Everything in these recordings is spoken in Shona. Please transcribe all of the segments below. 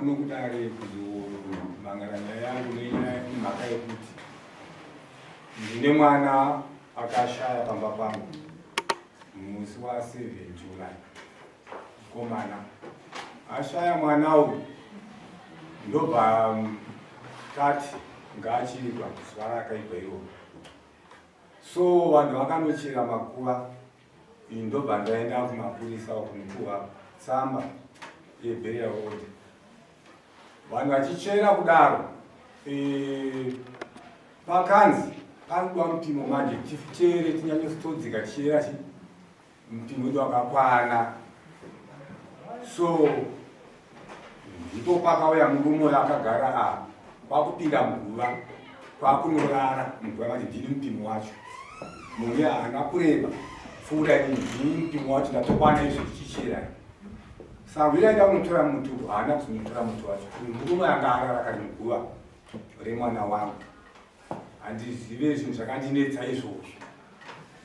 nokudare kuzomangaranya yangu nemhaka yekuti ndine mwana akashaya pamba pangu musi wa 7 July. Komana ashaya mwana uyu ndobva tati ngaachirwa zuva rakaibva iro. So vanhu vakanochera makuva, ndobva ndaenda kumapurisa kunikuva tsamba yeburial order. Vanhu vachichera kudaro, pakanzi panoda mupimo manje tichere tinyanyositodzika tichera mupimo wedu wakakwana. So ndipo pakauya murume akagara kwakupinda muguva kwakunorara muguva vati ndini mupimo wacho. Mumwe haana kureba pfuura ndini mupimo wacho ndatokwana izvo tichichera. Saka ilaida kunotora mutu haana kuzonotora mutu wacho. Murume anga arara kari muguva remwana wangu. Handizive zvinhu zvakandinetsa izvozvo.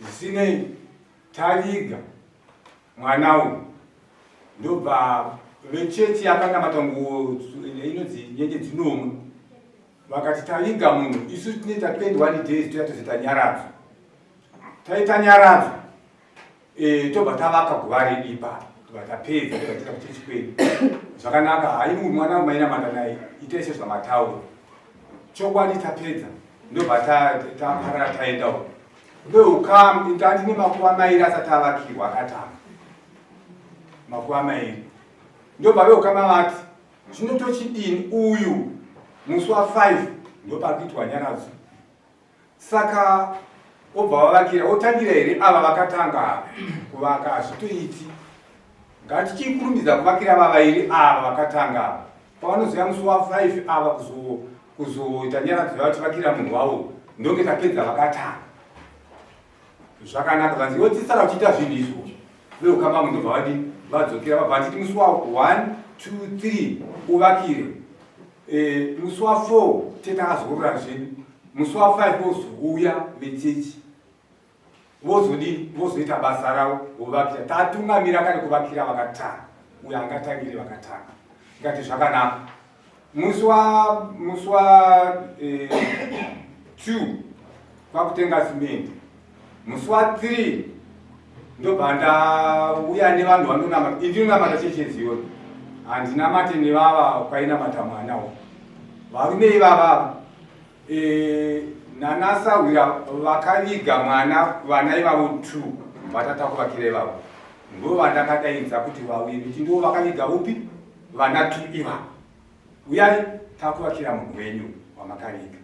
Zvisinei taviga mwana uyu ndobva vechechi yakanamata nguo inonzi nyenyedzi nomwe vakati taviga munhu isu tinoita 21 days toyatozoita nyaradzo. Taita nyaradzo tobva tavaka guva redu ipapo tobva tapedza tobva kuchechi kwedu zvakanaka. Haimwe mwana mainamata naye itaise zvamatauro chokwadi tapedza ndobva taparara taendawo veukam ndandine makuva mairi asati avakirwa akatanga makuva mairi. Ndobva veukama vati zvinotochidini uyu musi wa5 ndopari nyaradzo. Saka obva vavakira otangira here ava vakatanga kuvaka. Hazvitoiti, ngatichikurumbidza kuvakira vavairi ava vakatanga pavanoziva musi wa5 ava kuzoita nyaradzo yavativakira munhu wavo ndonge tapedza vakatanga. Zvakanaka vanzi wotisara kuchiita zvinhu izvozvo veukama munhu ndobva vadini vadzokera vabva vachiti musi wa1 2 3 uvakire. Musi wa4 tetakazorora zvedu. Musi wa5 vozouya vechechi vozodini vozoita basa ravo vovakira. Tatungamira kare kuvakira vakatanga uyo angatangire vakatanga. Ngati zvakanaka. Musi wa 2 kwakutenga simende. Musi wa3 ndobva ndauya nevanhu vandonamata. Indinonamata chechi yeZioni, handinamate nevava kwainamata mwanawo. Varume ivava nanasawira vakaviga mwana vana ivavo 2 vatatakuvakira ivavo ndo vandakadaidza kuti vauye kuti ndo vakaviga upi vana 2 ivavo. Uyai takuvakira munhu wenyu wamakaviga.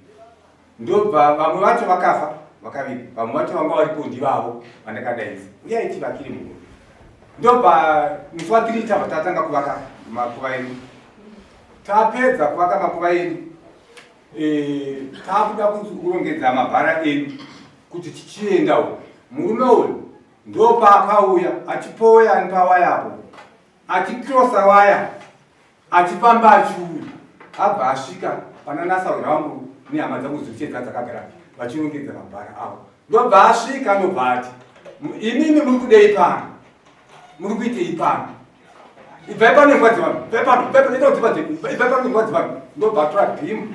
Ndobva vamwe vacho vakafa vakaviga, vamwe vacho vanga varipo ndivavo vandakadaidza uyai tivakire munhu. Ndobva musi wa3 tabva tatanga kuvaka makuva edu. Tapedza kuvaka makuva edu takuda kurongedza mabhara edu kuti tichiendawo. Murume uyu ndopakauya achipoya nepawayapo achikrosa waya achifamba achiuya abva asvika pana nasaura wangu nehama dzangu dzekuchedza dzakagara vachirongedza mabhara avo. Ndobva asvika ndobva ati imimi muri kudei pano, muri kuitei pano, ibvai pano ingwadzi vanhu, ibvai pano ingwadzi vanhu. Ndobva atora bhimu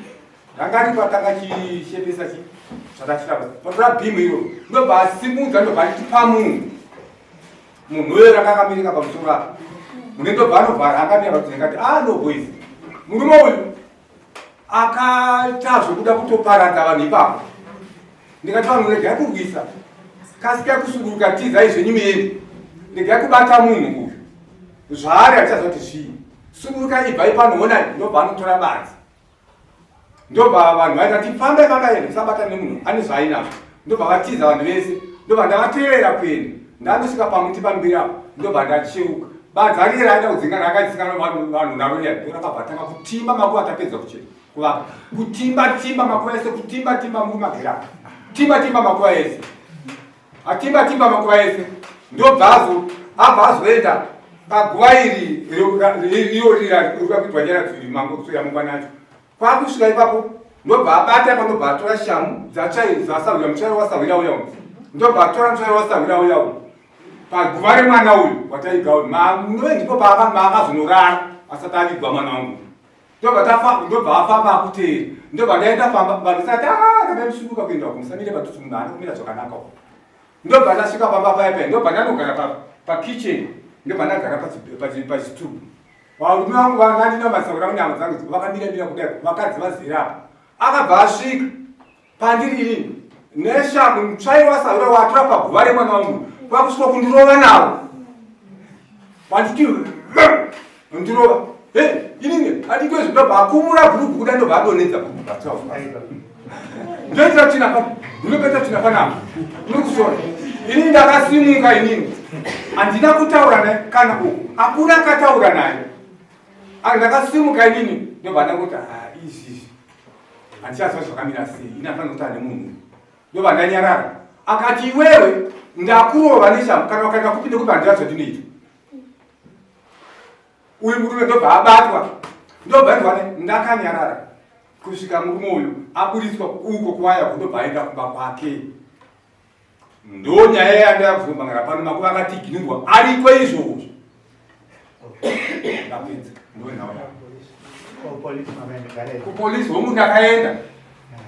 rangari patanga chishepesa zvakachirapa patora bhimu iro ndobva asimudza ndobva achiti pamunhu munhu uyo rakakamirika pamusoro apo mune ndobva anovhara akamira kuti ngati no boys murume uyu akaita zvokuda kutoparadza vanhu ipapo. Ndikati vanhu regai kurwisa, kasika kusunguruka tizai zvenyu muende, regai kubata munhu uyu zvaari achaziva kuti zvii. Sunguruka ibvai pano onai. Ndobva anotora badzi. Ndobva vanhu vaita tifambai fambai musabata nemunhu ane zvaainazvo. Ndobva vatiza vanhu vese. Ndobva ndavateerera kuenda ndandosvika pamuti pamberi apo ndobva ndacheuka. Badzi ari raida kudzingana akadzingana vanhu naroya ndorabva tanga kutimba makuva atapedza kuvaka. Kutimba makuva ese, kutimba mumagirafu, timba makuva ese, atimba makuva ese. Ndobva abva azoenda paguva iri iyo rikuitwa nyaradzo ya mangwanacho. Kwakusvika ipapo ndobva abata apa ndobva atora shamu dzasawira mutsvairo wasawira uya uyu. Ndobva atora mutsvairo wasawira uya uyu paguva remwana uyu wataiga uyu. Ndipo maakazonorara asati avigwa mwana wangu. Ndoba tafa ndoba afamba akuti ndoba ndaenda pamba ndisati ndamsuka kuenda kumsanire batutu mwana kumira zvakanaka. Ndoba ndasvika pamba paya ndoba ndanogara pa kitchen ndoba ndagara pa stool. Varume vangu vangandina masaura munyama dzangu vakamira kudai vakadzi vazera akabva asvika pandiri ini neshangu mutsvai wasaura watora paguva remwana wangu vakusvika kundirova nawo vanditi ndirova inini anditwe zvindobva akumura bhurugu kuda ndobva adonedza ndoitira kuti ndinopedza kuti napanapa muri kusora inini ndakasimuka inini handina kutaura naye kana hakuna akataura naye ndakasimuka inini ndobva ndangoti izvi handichazva zvakamira sei inafanira kuti ane munhu ndobva ndanyarara akati iwewe ndakurova neshamu kana ukaenda kupi nekupi handiva zvandinoita uyu murume ndobva abatwa ndobva ndwane ndakanyarara kusvika murume uyu aburiswa uko kwaya ndobva aenda kumba kwake ndonyaya yandaya kuzombangara pano makuva akatiginirwa ariko izvozvo ndapedza ndonhauya kupolisi homu ndakaenda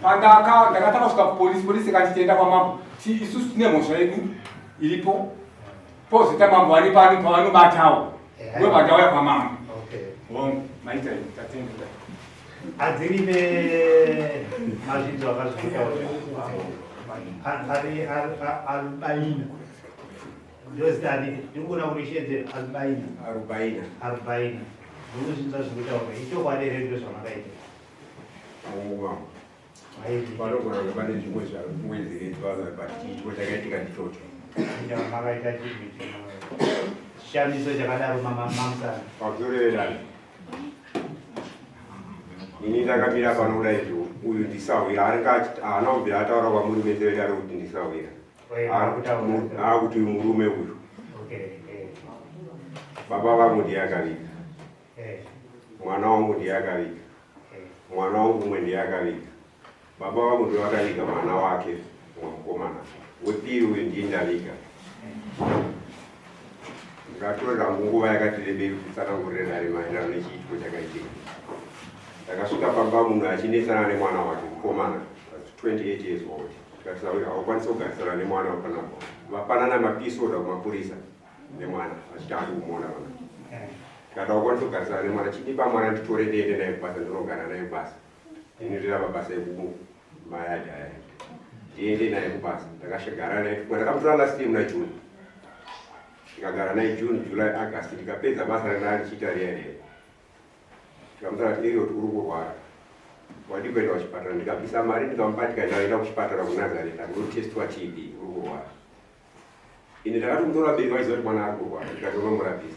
ndakataka kusvika kupolisi ikati tienda kwamambo isusu tine mhosva yedu iripo pozita mambo ari pano pavanobatawo ndobva ndauya kwamambo maita tatenga adzirive mazvidzo akazvitaura arubaina ndozitani ndikuona kuti shedzera arubaina ndinozvinza zvekutaura ichokwadi here ndo zvamakaita vanogona kuva nezvimwe zvamwezeredzwa chiitwo chakaitika ndichocho makaita chinhu chishamiso chakadaro mamusana pakutorererana ini ndakamira panodaizvo uyu ndisawira haana kubvira ataura kwamuri mese vedare kuti ndisawira akuti uyu murume uyu baba vangu ndiye akavika mwana wangu ndiye akavika mwana wangu umwe ndiye akavika baba vangu ndiye akavika mwana wake mwamukomana wepiri uyu ndiye ndavika ndikatorera munguva yakati reberi kutsanangurira nhare maererano nechiitiko chakaitika ndakasvika pamba munhu achinesana nemwana wake mukomana 28 years old tikatisauri haukwanisi kugarisana nemwana wapanapo vapanana mapisoda kumapurisa nemwana achiti adi kumuona vana tikati haukwanisi kugarisana nemwana chidipa mwana nditore ndiende naye kubasa ndinogara naye kubasa inindira mabasa ekumayadi aya ndiende naye kubasa ndakashagara naye ndakamutora last year muna june tikagara naye june july august tikapedza basa randaa richiita riya tikamutora kuti iri kuti uri kurwara wadi kuenda kuchipatara ndikapisa mari ndikamupa tikaenda kuchipatara kunazareta ndinotestwa tb uri kurwara ini ndakatomutora beri vaiziva kuti mwana ari kurwara ndikatomamurapisa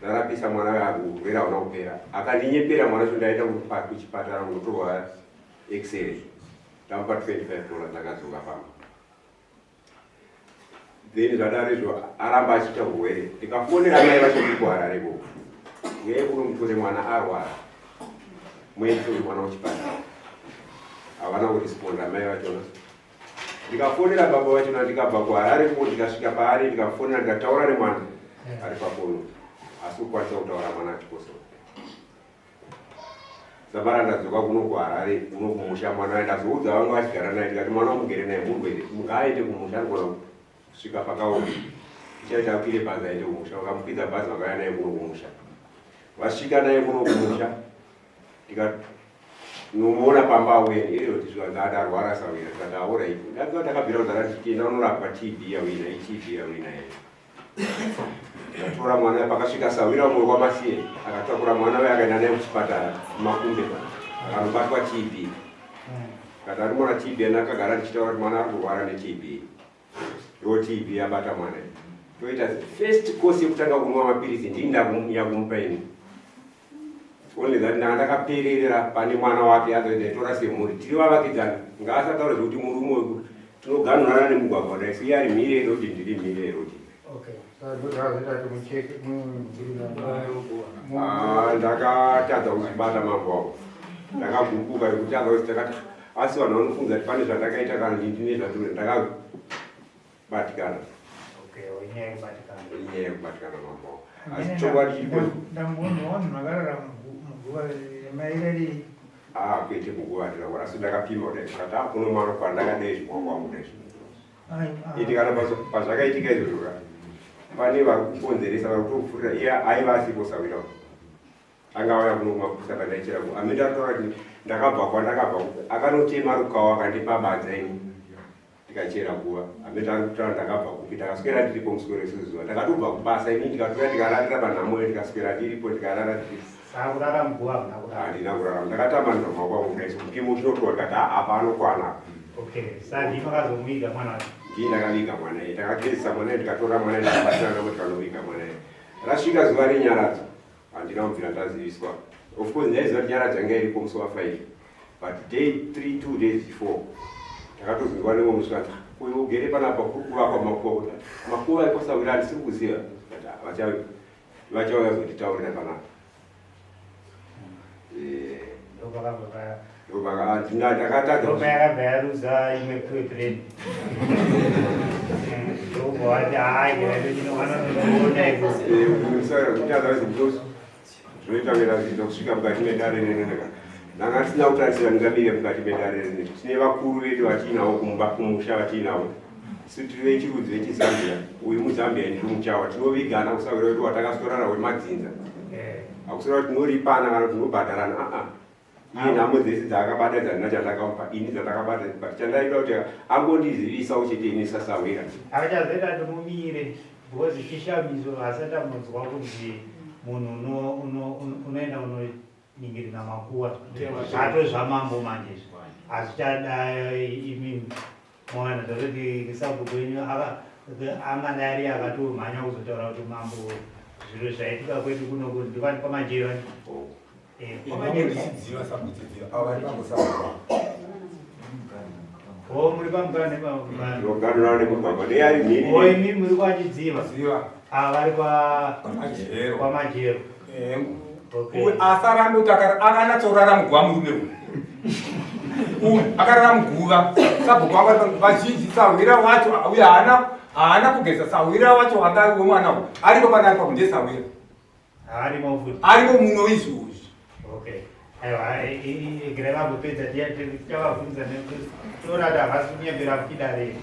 ndarapisa mwana urwere hauna kupera akandinyepera mwana cho ndaita kuchipatara kunotorwa x-ray ndamupa $25 ndakadzoka pamba then zvadaro izvo aramba achiita urwere ndikafonera mai vacho ndikuhararevo ngeye kuno mutore mwana arwara muendese mwana kuchipatara havana kuresponda mai vachona ndikafonera baba vachona ndikabva kuharareko ndikasvika paari ndikafonera ndikataura nemwana ari pafono asi kukwanisa kutaura mwana achikoso sabara ndadzoka kuno kuharare kuno kumusha mwana ndazoudza vangu vachigara naye ndikati mwana wamugere naye murwere ngaaende kumusha anogona kusvika pakaoma ichaita akwire bhazi aende kumusha vakamupidza bhazi vakauya naye kuno kumusha vasvika naye kuno kumusha ndikanomuona pamba aweni iri kuti zvanzada arwara sawira tikati aora ipo ndaziva takabvira kuzara tichienda unorapwa tb yawina itb yawina ye akatora mwana pakasvika sawira umwe kwamasiye akatakura mwana we akaenda naye kuchipatara kumakumbe akanobatwa tb kati arimona tb anakagara tichitaura kuti mwana ari kurwara netb ndo tb yabata mwana toita first course yekutanga kunwa mapirisi ndindakumpa ini only that ndakapererera pane mwana wake azoitora semhuri tiri vavakidzana ngaasataure zvekuti murume weku tinoganhurana nemugwagwa dai so iye ari mhiri eroti ndiri mhiri eroti ndakatadza kuchibata mambo avo ndakagukuka yekutadza kuti takati asi vanhu vanofunza kuti pane zvandakaita kana ndine zvatore ndakabatikana Okay, inyaya kubatikana. Inyaya kubatikana mambo. Asi chokwadi chilipo. Ndambono magarara muguva maireri. Kuite muguva ndira asi ndakapima kuti kata kuno mwana kwa ndakadai chimwa kudai. Iti kana pazvakaitika izvozvo pane vakukonzeresa vakutofurira iye aiva asipo sawira angauya kuno kumapusa pandaichera ku amenda ataura kuti ndakabva kwandakabva akanotema rukawa akandipa badza ini ndikachera guva amenda akutaura ndakabva kupi ndakaswera ndiripo muswero sezuva ndakatobva kubasa ini ndikatora ndikararira panhamoyo ndikaswera ndiripo ndikarara sakurara muguva handina kurarama ndakatamba ndinobva kwangu kudai chipimo chinotora kuti apa anokwana. Okay, sadi makazomuiga mwana wacho. Ndii ndakaviga mwana iye ndakagezesa mwana ndikatora mwana ndikabatirana namotika noviga mwana iye rasvika zuva renyaradzo handina kubvira ndaziviswa. Of course ndaiziva kuti nyaradzo yanga iripo musi wa5 but day 2 days before ndakatoziva nemwe musvika uyu ugere panapa kuri kuvakwa makuva kuti makuva ekosawira handisiri kuziva vachauya kuzotitaurira panapa ndakatadza yakabvayaruza imwe pwepred ndokuati zvinoita zvinhu kusvika mukati medare reneneka ndanga tisina kutarisira ndingamire mukati medare rene tine vakuru vedu vatiinavo kumusha vatiinavo isu tiri vechirudzi vechizambia uyu muzambia ndiri muchawa tinovigana kusavira vedu watakastorara wemadzinza akusora kuti tinoripana kana tinobhadharana iye nhamo dzese dzaakabata dzandina chandakamupa ini dzandakabata but chandaida kuti angondizivisa chete ini sasawira avachazoita tomumire because chishamiso hasati amunonzwa kuti munhu unoenda unoningirina makuva atozvamambo manje hazvichada imi mwana zvakuti sabhuku wenyu angadari akatomhanya kuzotaura kuti mambo zviro zvaitika kwedu kunoku ndivani pamajero muri pamugane imi muri kwachidziva ava vari pamajero asarambe kuti akanatsorara muguva murume uyu akarara muguva sabhuku vazhinji sawira wacho uye haana kugeza sawira wacho wanga wemwana uyu aripo panaripa kunde sawira aripo muno izvozvi. Igre vagopedza tiavabvunza torati havasi kunyembera kuchidare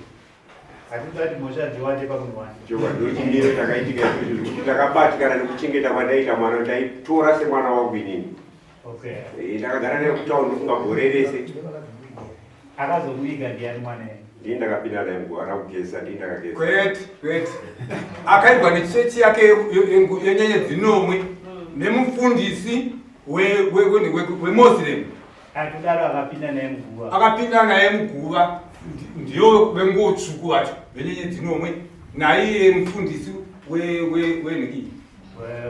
hatizati mhosva dziwande pamunhu wani chokwandochiniro takaitika izvozvo takabatikana nekuchengeta kwandaita mwana ndaitora semwana wangu inini ndakagara naye kutaundi kungagorerese akazomuiga ndiani mwana ndii ndakapinda naye nguva rakugezesa ndii ndakageza kwete akaigwa nechechi yake yenyenyedzi nomwe nemufundisi wemuslim atidaro akapinda naye muguva ndiyo venguo tsvuku vacho venyenyedzi nomwe naiye mufundisi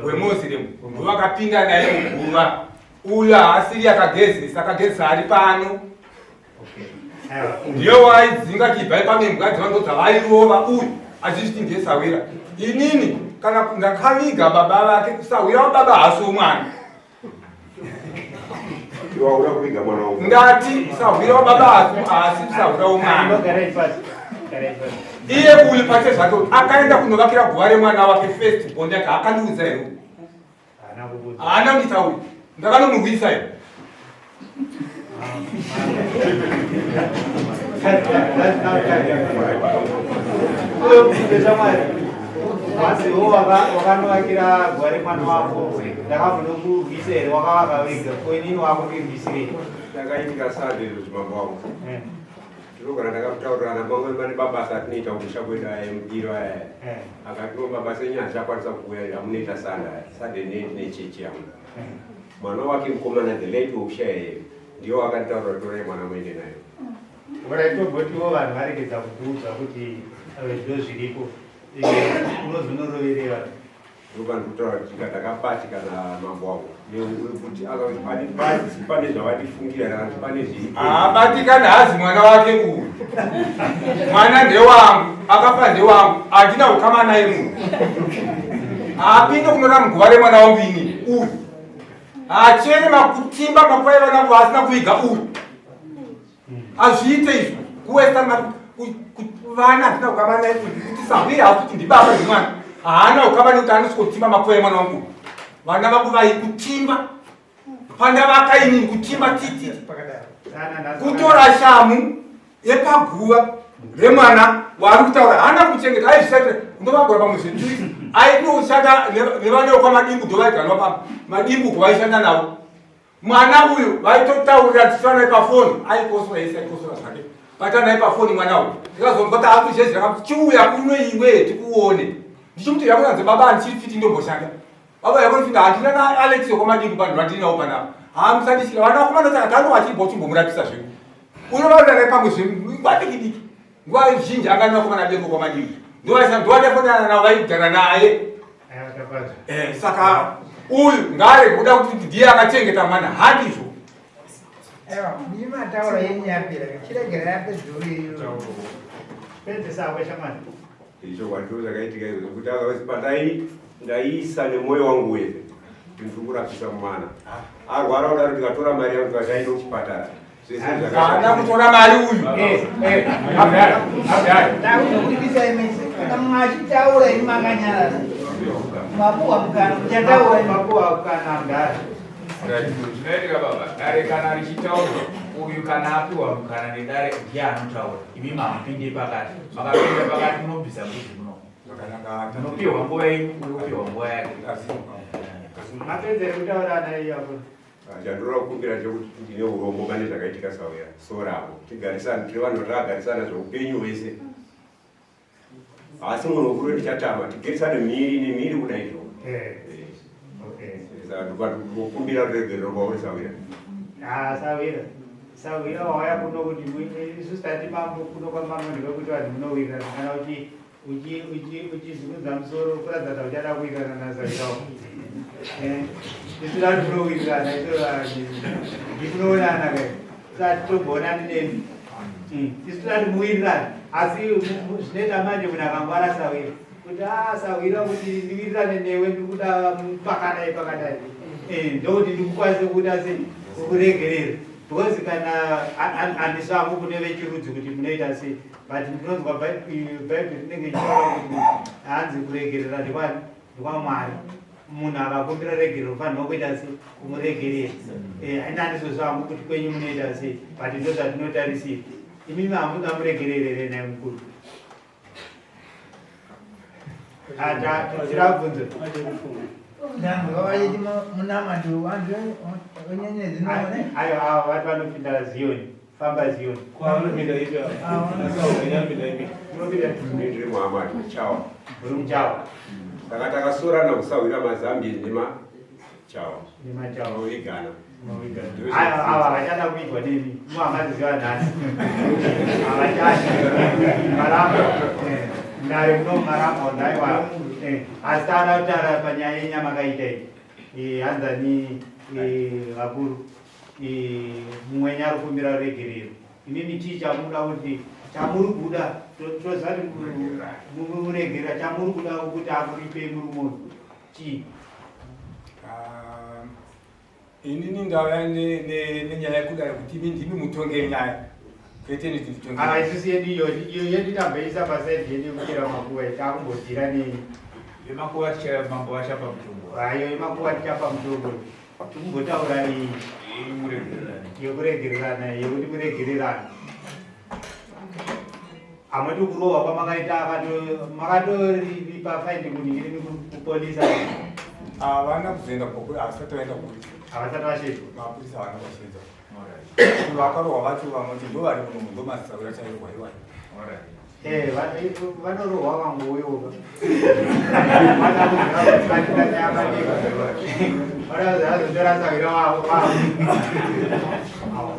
wemuslim vakapinda naye muguva uyu haasiri akagezesa akagezesa ari pano ndiyo waidzinga chibva pamembwa dzevando dzavairova uyu achichiti ndesawira inini kana ndakaviga baba vake sawira wababa hasi womwana ndati sawira wababa hasi sawira womwana iye uyu pache zvake akaenda kunovakira guva remwana wake first bond yake akandiudza here haana kunditauri ndakanomurwisa here waziwo wakanovakira guva remwana wako ndakamunokurwisa here wakavaka wega koinini wako ndirwisirei ndakaitika sadero zvimambo wangu ndinogara ndakakutaurirana mamwe mane mabasa atinoita kumusha kwedu aya emudiro aya akatiwo mabasa enyu hazvichakwanisa kuuya amunoita sade nechechi yangu mwana wake mukomana the late wokushaya yeyo ndiyo akanditaurira torai mwana muende nayo uraitogotiwo vanhu varegedza kukuudza kuti ndo zviripo unozonorovereva ndokandikutaura kuti ndakapatikana mambo wangu nekuti pane zvavatifungira kana kuti pane zviri abatikana hazi mwana wake uyu mwana ndewangu akafa ndewangu handina kukama naye munhu apinde kunora muguva remwana wangu ini uyu achene makutimba makwai vana vasina kuiga uyu azviite izvo kuwesta vana ndina ukavana kuti Sawira kuti ndibaba zvimwana haana ukavana kuti anosikotimba makoya mwana wangu vana vangu vaikutimba panda vakaini kutimba titi kutora shamu yepaguva remwana waari kutaura haana kuchengeta aizvisatira ndovagora pamwe zveturi ainoshanda nevana vekwamadimbu ndovaiganwa pamba madimbu kuvaishanda navo mwana uyu vaitotaurira tichiwana pafoni aikosora ese aikosora zvake vatanai pafoni mwana uyu ndikazombota akuzhezira chiuya kuno iwe tikuone ndichimuti yakunanze baba handichiri fiti ndomboshanda baba yakonifita handina naalex yekwamadimbu panhu vandinawo panapa hamusandishira vana vakomana saka tano vachibva uchimbomurapisa zvengu unovaurira pamwe zvadikidiki nguva zhinji angani vakomana bengo kwamadimbu ndovatafonana navo vaigara naye saka uyu ngare kuda kuti ndiye akachengeta mwana handizvo ndimataura yenyapira chiregera yapedzuri icho kwandiro zvakaitika izvo kuti akapandai ndaiisa nemwoyo wangu wese kuti ndiri kurapisa mwana arwara kudaro ndikatora mari yangu tikashaenda kuchipatara ana kutora mari uyu takuzokuitisa imese kana mwachitaura ini makanyarara mapuwa mukana muchataura mapuwa mukana mdara zvinoitika baba dare kana richitaurwa uyu kana apiwa mukana nedare ndiye anotaura imi mamupinde pakati makapinda pakati munobvisa mbuzi muno munopiwa nguva yenyu unopiwa nguva yake mapedzere kutaura naye yako chandinoda kukumbira chekuti ndine urombo pane zvakaitika Sawira soravo tigarisana tiri vanhu vatagarisana zveupenyu hwese asi munhu mukuru ndichatama tigarisane mhiri nemhiri kudaizvo kukumbira ruregerero kwauri Sawira Sawira wauya kuno kuti isu tati mambo kuno kwamambo ndivekuti vanhu munowirirana kana uchizunudza musoro kuratidza kuti uchada kuwirirana naSawira isu tati munowirirana ndikunoonana kai sati togonani nemi isu tati muwirirana asi zvinoita manje munhu akangwara Sawira kuti Sawira kuti ndiwirirane newe ndikuda pakadai ndokuti ndikukwanise kuda sei kukuregerera because kana handisvangu kune vechirudzi kuti munoita sei but ndinonzwa bhaibheri rinenge ichitaura kuti hanzi kuregerera ndekwaMwari munhu akakumbira regerero ufanirwa kuita sei kumuregerera haina handizozvangu kuti kwenyu munoita sei but ndo zvatinotarisira imimi hamuda muregererere naye mukuru tirabvunzo ndangavaiti munamati vantu onyenyedzi none ayo avo vati vanopinda Zioni famba Zioni ndiri muhamadi muchawa uri muchawa saka takasorana kusawira mazambia nemachawa igana ava vachada kuitwa nemi muhamadziziva nhasi havachadi maramba nare muno maramba ndaiwa asi taada kutaura panyaya yenyama kaita iyi hanzani vakuru mumwe nyari kumbira ruregerero imimi chii chamuda kuti chamuri kuda tozati muregerera chamuri kuda kuti akuripe murumono chii inini ndauya nenyaya yekudai kuti imi ndimi mutonge nyaya kwete isusi yedu yedu tambeisa pasaidi yedu yekuchera makuva takumbotira vemakuva mambo vachapa mutombo ayo emakuva tichapa mutombo tikumbotaura yekuregererana yekuti muregererana hamati kurohwa kwamakaita makatoripa faindi kuningirimi kupolisa havana kuzoenda havasati vaenda kupolisa havasati vashetu mapurisa havana vasheedza vakarohwa vacho vamoti ndo vari munomu ndo maSawira chairwaiwai vanorohwa vangoyoka vanazotora Sawira wavo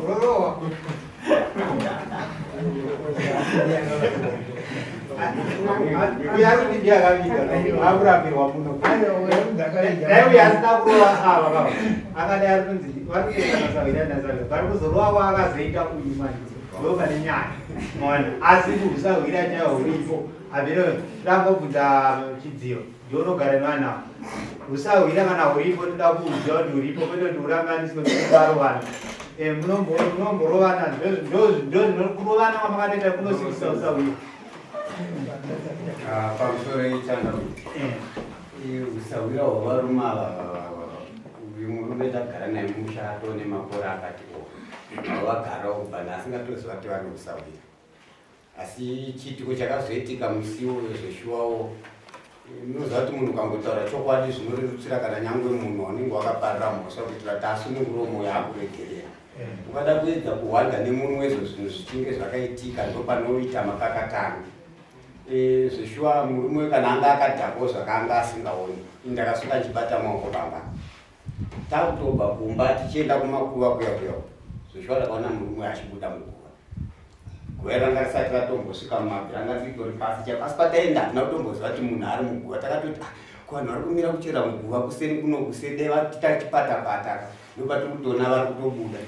rorohwa uyari kuti ndiakavika akurambirwa muno dai uyo asina kurova ava akadai ari kunzi varikuenda naSawira vari kuzorova kwakazoita uyu manje ndopane nyaya asi kuSawira chaiwo uripo avino ndangobvunza chidziyo ndionogara nevanhavo uSawira kana uripo toda kuuziva kuti uripo kwete kuti uranganiswe kuvarovana munomborovana ndozvinokurovana kwamakatoita kunosikisa usauya pamusoro ichanda usawira hwavarume uyu murume tagara naye mumusha atone makore akati vagara ubva asingatoziva kuti vari kusawira asi chiitiko chakazoitika musi wezveshuwawo munoziva kuti munhu ukangotaura chokwadi zvinorerutsira kana nyangwe munhu wanenge wakaparira mhosva kuitira kuti asunungure mwoyo akuregerera ukada kuedza kuhwadha nemunhu wezvo zvinhu zvichinge zvakaitika ndopanoita makakatano zveshuwa murume kana anga akadhako zvakaanga asingaoni ndakasuka nchibata maoko pamba takutobva kumba tichienda kumakuva kuya zveshuwa ndakaona murume achibuda muguva guva ranga risati ratombosvika mumabvi ranga ritori pasi chako asi pataenda hatina kutomboziva kuti munhu ari muguva takatoti kuvanhu vari kumira kuchera muguva kuseni kuno kusedeva titachipata-pata ndopati kutona vari kutobuda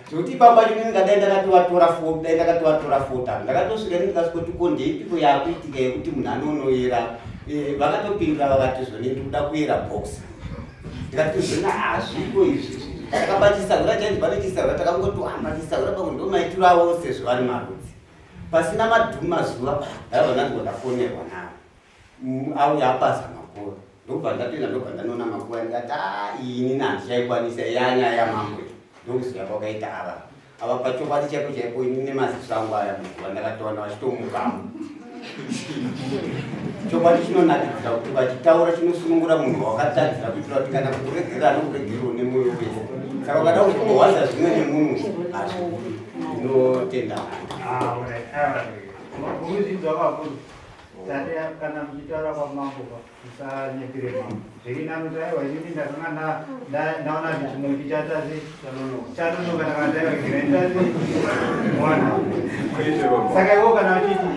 zvekuti ipamba chino ndingadai ndakatovatora fota ndakatosvika ndingasvika kuti ndeipiko yakuitika yekuti munhu anonoyera vakatopindura vakati zvone ndikuda kuyera box ndikati zvona hazviko izvi takabachisaura chaindibane chisaura takangotohamba chisaura pamwe ndomaitirawo sezvo vari marudzi pasina madhumu mazuva aivana ndigodafonerwa navo auya apasa makuru ndobva ndatoenda ndobva ndanoona makuva ndikati ini nandichaikwanisa yanyaya yamamwe ndokuziva kwakaita ava pachokwadi chako chaipo ini nemaziso angu aya muguva ndakatowana vachitomukamo chokwadi chinonakidza kuti vachitaura chinosunungura munhu wakatadzira kuitira kuti kana kuregerera anokuregerero nemwoyo wese saka ukada kutohwadza zvimwe nemunhu inotenda kana muchitaura kwamambo musanyepire mambo zvekinanotaiwa inini ndakanga ndaona kuti chimuti chatazi chanonoka ndakataiwa kiraitazi mwana saka iwo kana uchiti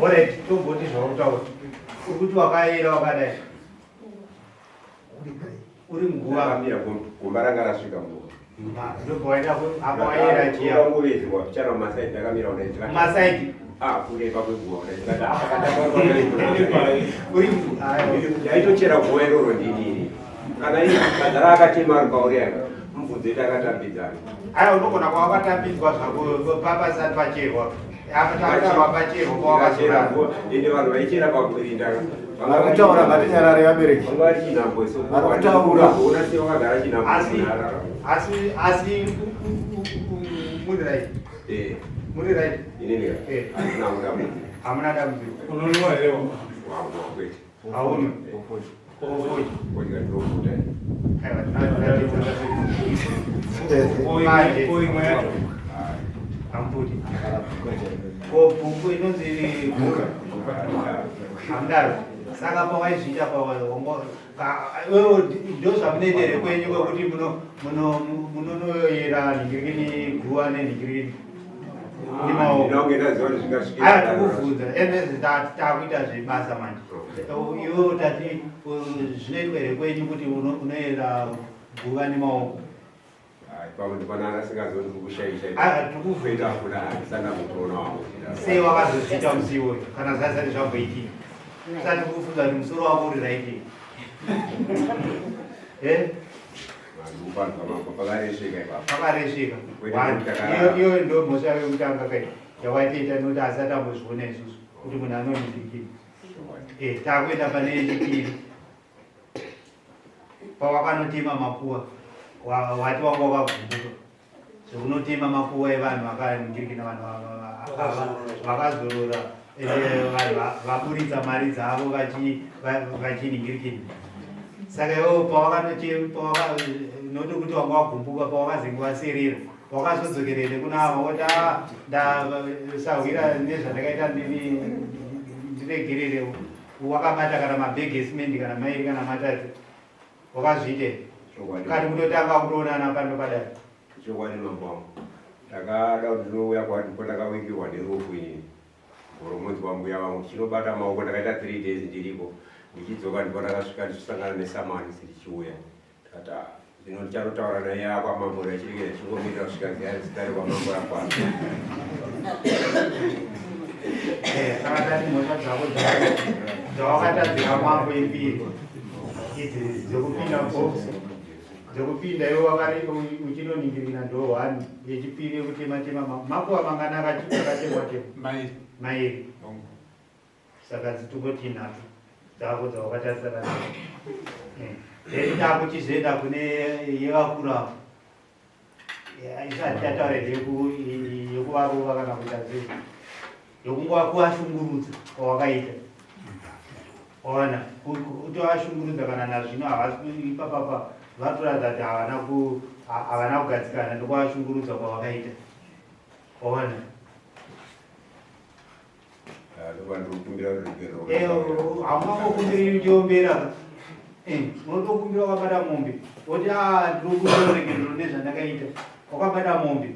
orit tomboti zvautaura urikuti wakayera wakadai uri muguva gomba ranga rasvika ndobvawaita apa wayera chiyangovezwa chara mumasaidi ndakamira masaidi kureba kweguva yaitochera guva iroro ndinini kana kadhara akatema rukauriaka mubvudzi takatambidzana aiwa unogona kwawakatambidzwa zvako papasati pacherwa akatarwa pacherwa kwawakachera ende vanhu vaichera pakurinda Vakutaura ngati nyarare yabereki. vangari chinhambo Vakutaura. se wakagara chinhambo asi muri right muri right inini hamuna dambudziko unonwa here hauni imwe yacho hambuti ko bhuku inonzi bhuka hamdaro saka pawaizviita ndo zvamunendere kwenyu kwekuti munonoyera nhingirikini guva nenhingirikini aya tikuvhunza ende takuita zvebasa manje iwo tati zvinoitwa here kwenyu kuti unoyera guva nemaoko sei wakazozviita musi iwoyo kana zvasati zvamboitika usati kufunza kuti musoro wako uri raiti pakaresvika iyo ndo mhosva yekutanga kai yawaitoita nekuti asati ambozviona isusu kuti munhu anonizikini takuenda pane chipiri pawakanotema mapuwa wati wanga wakavhunduka zveunotema mapuwa evanhu vakaningirikina vanhu vakazorora vanhu vaburitsa mari dzavo vachiningirikini saka iwo noti kuti wanga wagumbuka pawakazenge waserera wakazodzokerere kuna ava woti ndasahwira nezvandakaita ndiregerere wakabata kana mabhegi esimendi kana mairi kana matatu wakazviite kati kutotanga kutoonana pano padai chokwadi mambo ndakada kuti ndinouya kwati ko ndakavingirwa nerofu inini goro mwedzi wambuya vangu chinobata maoko ndakaita 3 days ndiripo ndichidzoka ndipo ndakasvika ndichisangana nesamani sirichiuya tikati zvino ndichanotaura naye akwamambo ndachirikira chingomirira kusvika ziyari kwamambo rakwana saka tati mhosva dzako dzawakatadzira mambo epiri idzi dzekupinda box dzekupinda iwe wakari uchinoningirira ndo 1 yechipiri kutema makuva manganaka chikatemwa mairi saka dzitongoti 3 dzako dzawakatasara takuchizoenda kune yevakura isati tataura yekuvarova kana kuita sei yekungova kuvashungurudza kwawakaita ona utovashungurudza kana nazvino havasipapapa vatoradza kuti havana kugadzikana ndokuvashungurudza kwawakaita ona hamungangokumbiri uchiombera unotokumbira wakabata mombe woti ndinokumbira uregerero nezvandakaita wakabata mombe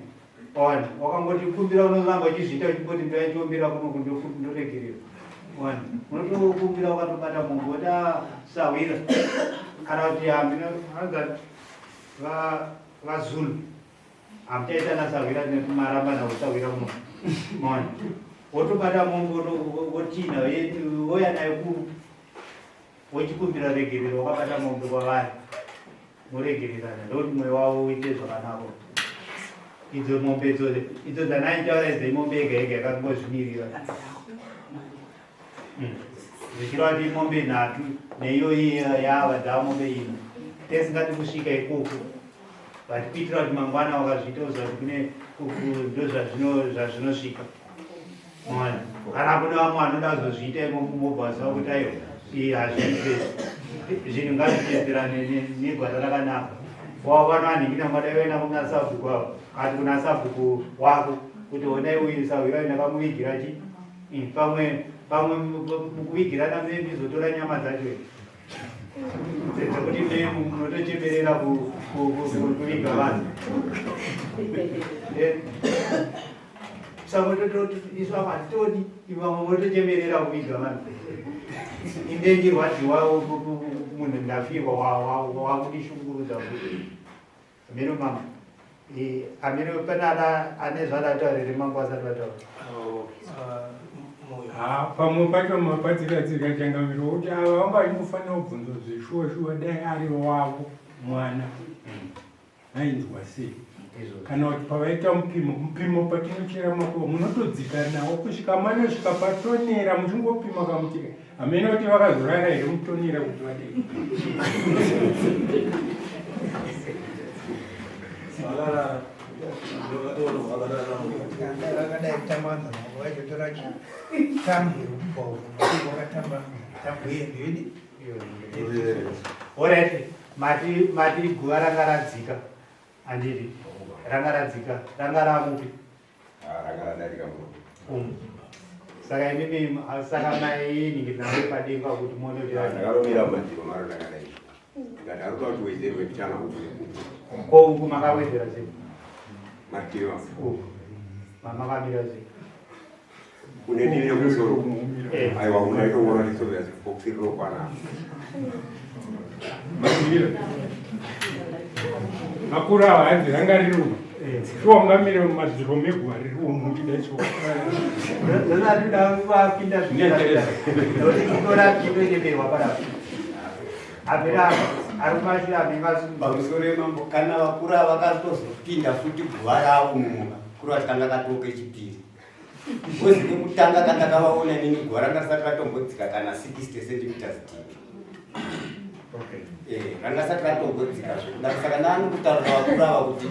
ona wakangoti kumbira unoramba uchizviita uchingoti ndoachiombera kunoku ndoregerero ona unotokumbira wakatobata mombe woti sawira kana kuti haminoanza vazulu hamuchaitana sawira nekumaramba nakusawira muno ona wotobata mombe wochina woya nayo kuru wochikumbira regerero wakabata mombe kwavari muregererana ndokuti mwoyo wavo uite zvakanako idzo mombe idzo dzanaitaura idzo imombe yega yega yakangozvimirira zvichireva kuti mombe 3 neiyo yava dzava mombe 4 tesingati kusvika ikoko vatikuitira kuti mangwana wakazviita uzati kune ndo zvazvinosvika kana kune vamwe vanoda kuzozviita imomubvasa kuti aiwa hazviite zvinhu ngazvitedzerane negwara rakanaka wavanoaningira madaivaina kuna sabhuku wavo kati kuna sabhuku wako kuti onai uyu sahwira ndakamuvigira chi pamwe mukuvigirana memizotora nyama dzacho dzekuti munotochemerera kuviga vanhu isu amatitoni ivamwe motochemerera kuviga vanhu indenjirwadziwa munhu ndafirwa wakudishungurudza ameno mama ameno panada ane zvadataurire mangu asati vataura pamwe pacho mapatsiradzika changamiro kuti ava vanga vachinofanira kubvunzo zvishuwa dai ari wavo mwana ainzwa sei kana kuti pavaita mupimo patinochera makuva munotodzika nawo kusvika manosvika patonera muchingopima kamutika hamena kuti vakazorara here mutonera kuti vadei vakadai kutamba vachotora tambo vakatamba tambo yembeni orati mati guva ranga radzika handiri ranga radzika ranga ramupi saka imimi saka mainingirinawe padenga kuti muone kouku makawedzera sei makamira sei unendivire kusoro aiwa unaitoona lisoveazikokufiriro kwana makuru ava hanzi ranga riri uno tiwangamire madziro meguva riri umu tidaisovapinda zvinetora chitochemerwa parapa apera ari kumashure pamusoro emambo kana vakuru ava vakatozopinda futi guva ravo mumuka kuri vatikanga katoke chipiri ozi nekutanga katakavaona nini guva ranga risati ratombodzika kana 60 centimeters deep ranga sati ratombodzika zvekudaro saka naanokutaura vakuru ava kuti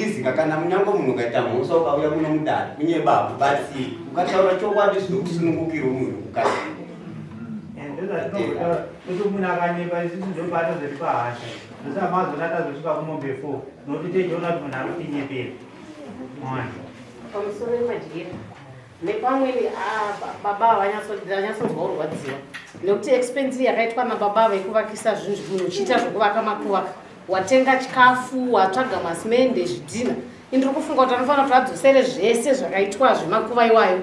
iziga kana munyango munhu ukaita mhusa ukauya muno mudare kunye babu batsiri ukataura chokwadi zvinokusunungukira munhu kukasi kuti munhu akanyepa isisi ndobata zviri pahasha zvisamazona tazosvika kumombe 4 nokuti techiona kuti munhu ari kutinyepera pamusoro wemadyera nepamweni baba havanyatsodzwa kurwadziwa nekuti expense yakaitwa nababa vaikuvakisa zvinhu munhu uchiita zvokuvaka makuvaka watenga chikafu watsvaga masimende zvidhina indiri kufunga kuti anofanira kuti adzosere zvese zvakaitwa zvemakuva iwayo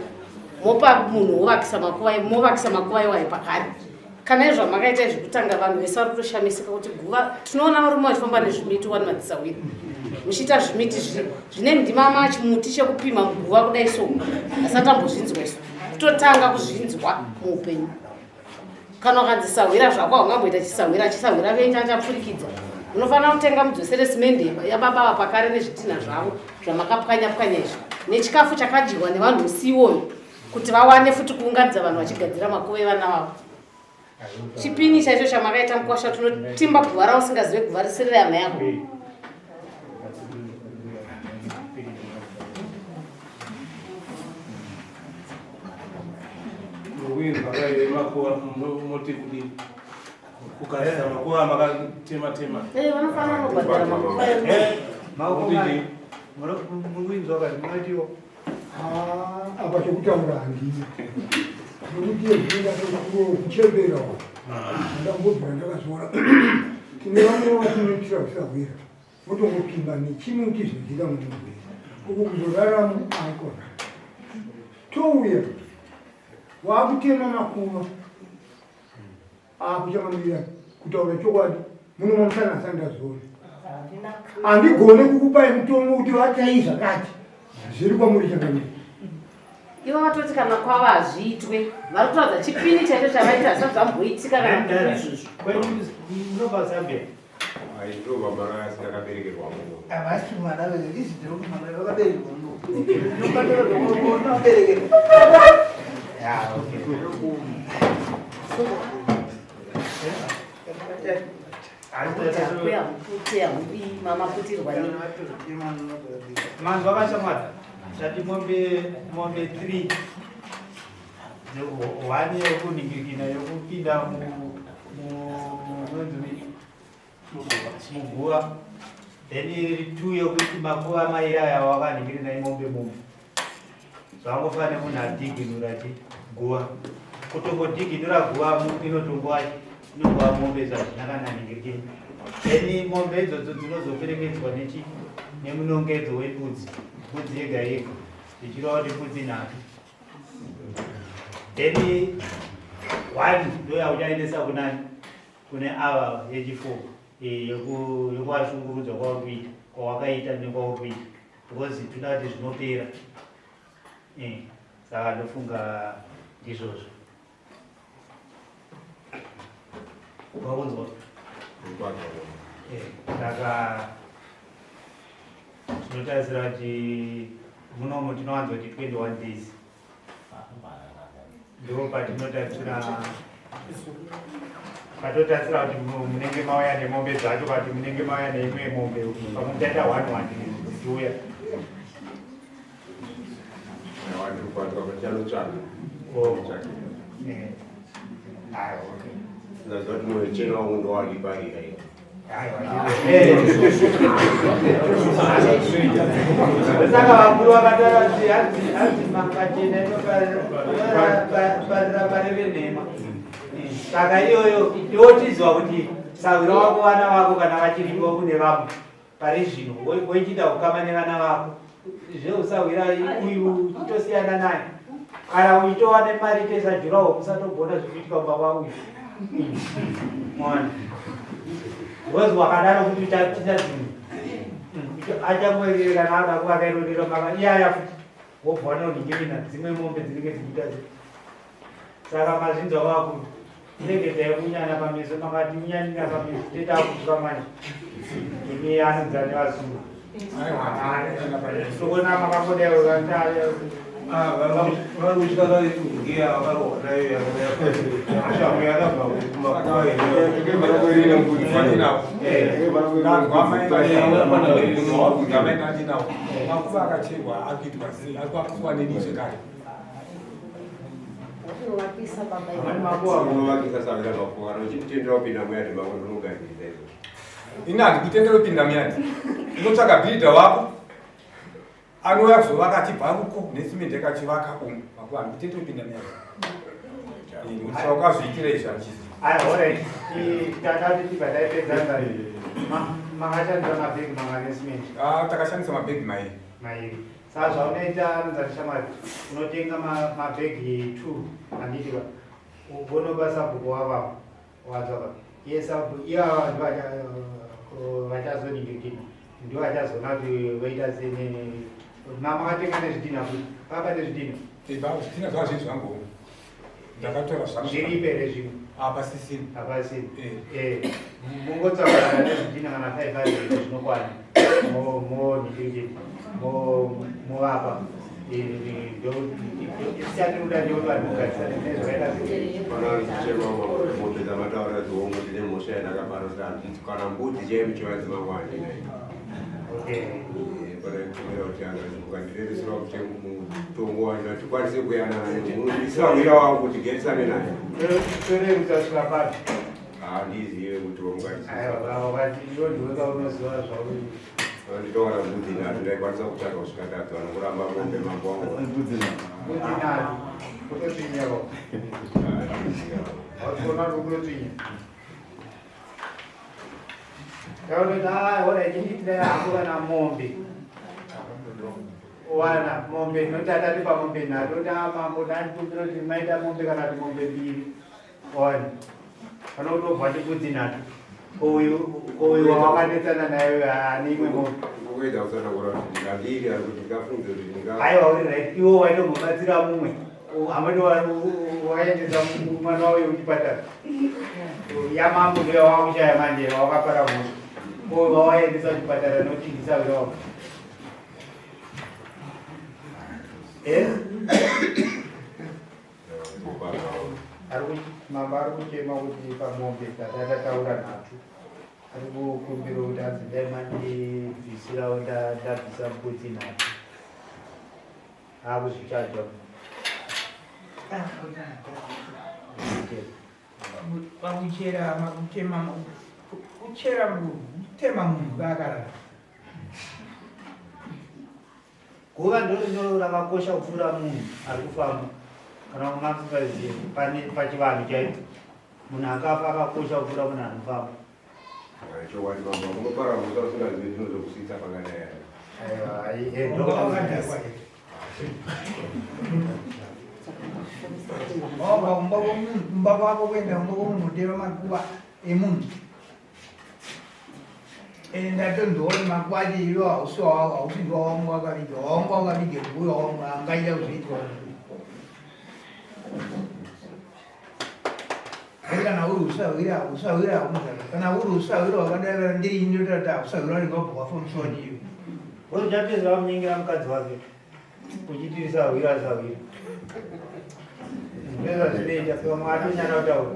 mopa munhu movakisa makuva iwayo pakare kana izvo makaita zvekutanga vanhu vese vari kutoshamisika kuti guva tinoona varume vachifamba nezvimiti wani madzisawiri muchiita zvimiti zvine ndima machimuti chekupima guva kudai so asatambozvinzwa iso kutotanga kuzvinzwa muupenyu kana ukanzi sawira zvako haungamboita chisawira vengi achapfurikidza unofanira kutenga mudzosere simende yababa pakare nezvitina zvavo zvamakapwanya pwanya izvo nechikafu chakadyiwa nevanhu musi iwoyo kuti vawane futi kuunganidza vanhu vachigadzira makuva evana vavo. Chipini chaicho chamakaita mukwasha tunotimba kuvhara usingazive kuvharisirira hama yako. Vanofanira kunobhadhara makuva apa chekutaura handii nokuti yezvinga kuchemberawo ndangobvira ndakazora tine vamwe vatinoitira kusahwira motongopimba nechimuti zvinodika munomubvera uku kuzoraramo aikona touya waakutema makuva akuchakamira kutaura chokwadi munomamusana sandazona handigone kukupai mutombo kuti vatai zvakati zviri kwamuri chakamira ivo vatoti kana kwava hazviitwe vari kutaudza chipini chaicho chavaita hasati zvamboitika kana izvozvo. Munobva Zambia? Ndo baba asingakaberekerwa muno. Avasi mwana weizvi ndiro mwana wakaberekwa muno. Yeah, okay. Manzwa kashamwata tati mombe 3 one yokuningirikina yokupinda muguva then 2 yokuti makuva mairi aya wakaningirina imombe mombe zvangofanira munhu adhiginura ti guva kutongodhiginura guva inotongwa inongwa mombe zvazvinakananingirikini then mombe idzodzo dzinozoperekedzwa nemunongedzo wembudzi mbudzi yega yega ichirova kuti mbudzi 3 then 1 ndo yauchaendesa kunani kune ava yechi4 yokuvashungurudza kwawakaita nekwaukuita because toda kuti zvinopera saka ndofunga ndizvozvo wakunzwa saka tinotarisira kuti munomu tinowanzoti 21 days ndipo patotarisira kuti munenge mauya nemombe dzacho kuti munenge mauya neimwe mombe pamutaita 1 tiuya saka vakuru vakataura kuti hanzi makachena inopareve nhema saka iyoyo iwotiziva kuti sawira wako vana vako kana vachiripo kune vamwe pari zvino woichida kukama nevana vako zveusawira uyu chitosiyana naye kana uchitova nemari tesajurawo usatogona zvikuitika baba uyu mwana because wakadaro kuti uchatita zvinhu achamwerera kana ada kuakaironera maka iyaya futi wobva wanoningirina dzimwe mombe dzinenge dzichiita saka mazvinzwa vakuru ndegedai kunyanya pameso makati unyanira pameso tetakutuka manje imi anodza nevazungu sokona makakodayo makuva akacherwa akuitwa sei akuwa nenizve kare ini handikutendera kupinda muyani inotsvaga bhilidha wako anouya kuzovaka achibva ruko nesimende akachivaka umu makuva handikutendera kupinda muyani musa ukazviitira izvi achizi makashandisa mabhegi manganesimende takashandisa mabhegi mairi saka zvaunoita nzarishamazi unotenga mabhegi 2 anditi unopa sabhuku wavavo wadzaka iye sabhuku iyava vachazoningirikina ndio vachazona kuti voita sene makatenga nezvidhina kuti papa nezvidhina zvidhina zvazvii zvangu Ndakatora zvamu. Zviripe rezvimwe. Apa sisini. Hapasini. Mungotsvaka nezvidhina kana 500 zvinokwana. Ndikirikiti. Movapa. Tisatinoda ndeuvanhu kugarisana nezvaita Pana chichema mombe dzamataura dzomwe dzine mhosva yandakabara kana mbudzi chaimu chivanzi mangwani. Okay. Pana chimera kuti angazimukandireresera kuti mutongo wangu tikwanise kuyanana munodisawira wangu kuti gerisane naye. Torerusasvika papi? Handizive kuti wamungatisa. Aiwa, wakati ndodhiweka unoziva zvavo. Nditogara mbudzi nhatu ndaikwanisa kutsvaga kusvika tatu vanokuramba mombe mangu wangu. Mbudzi nhatu? Kutotinyako? Wakuona kutotinya? Taunoti ora ichinditira hangu kana mombe. Wana mombe notata tipa mombe nhatu oti mambo ndandikumbira kuti maita mombe kana kuti mombe mbiri. Wana. Panotobva chibudzi nhatu. Uyu wakanetsana naye ane imwe mombe. Kuita kusanangura kuti ndandiri ari kuti ndikafunze kuti ndinga. Aiwa uri right. Iwo waitombobatsira mumwe. Hamati waendesa mwana wayo kuchipatara. Yamambo ndiyo wakushaya manje wakapara mhosva. Wawaendesa kuchipatara notingisa wirawo. Mamba ari kuchema kuti pamombe tatataura nhatu. Ari kukumbira kuti anzi dai mandibvisirawo ndabvisa mbudzi nhatu. Akuzvichaja. Pakuchera makutema kuchera kutema munhu kakarara. Guva ndiro rakakosha kupfuura munhu ari kufamba. Kana ungasingazivi pachivanhu chaipo. Munhu akafa akakosha kupfuura munhu anofamba. Chokwadi mamba unopara musa usingazivi zvinozokusvitsa pakadai. Mumba wako kuenda munhu utema makuva emunhu. Ndatondoona makwaji ilo hausinga wangu wakaviga wangu wakaviga mbuyo wangu angaita kuzviitwa. Kana uri usawira unozana. Kana uri usawira wakadai ndiri indotata usawira ringobva wafomusoni iyo. Wozvapedzera wamunyengera mukadzi wake. Uchitiri sawira. Ndezvazvinoita pamwe atonyara kutaura.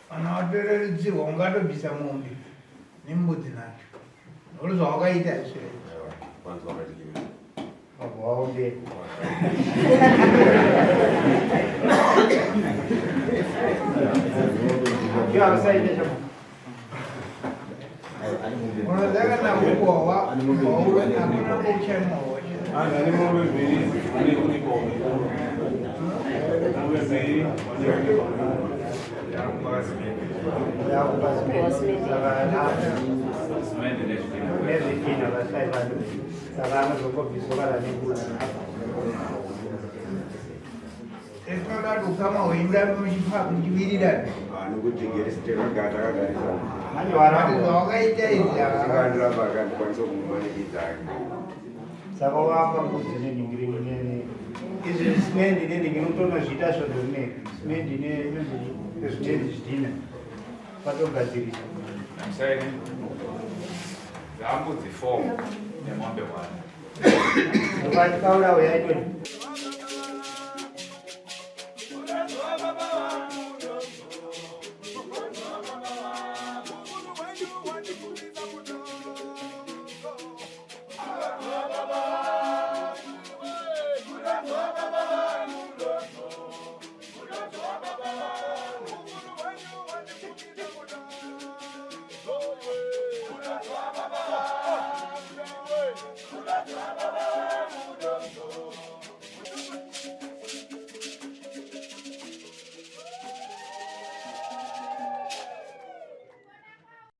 Kana watoreridzirwa ungatobvisa mombe nembudzi nhatu. Ndozva wakaita iswe. Kwanza wakachikira. Waombe. Ndiyakusaite chamo. Unataka na ukwa hakuna kuchema wote. Ani mombe mbiri ane unikombe. Mombe mbiri Esinoda kukama wenda muchivirira. Nokuti gerisiteka gatagarisa. Wakaita izvi Akandiramba akandikwanisa kumumanikidza. Saka wapa mbudzi nenhingiri izvi simendi nenhingiri utonozviita svondo rineri. Simendi nezvinezi zvidhina. Patogadzirisa. Namsaini. Zambudzi 4 nemombe 1. Ukati kaura uyaitoni.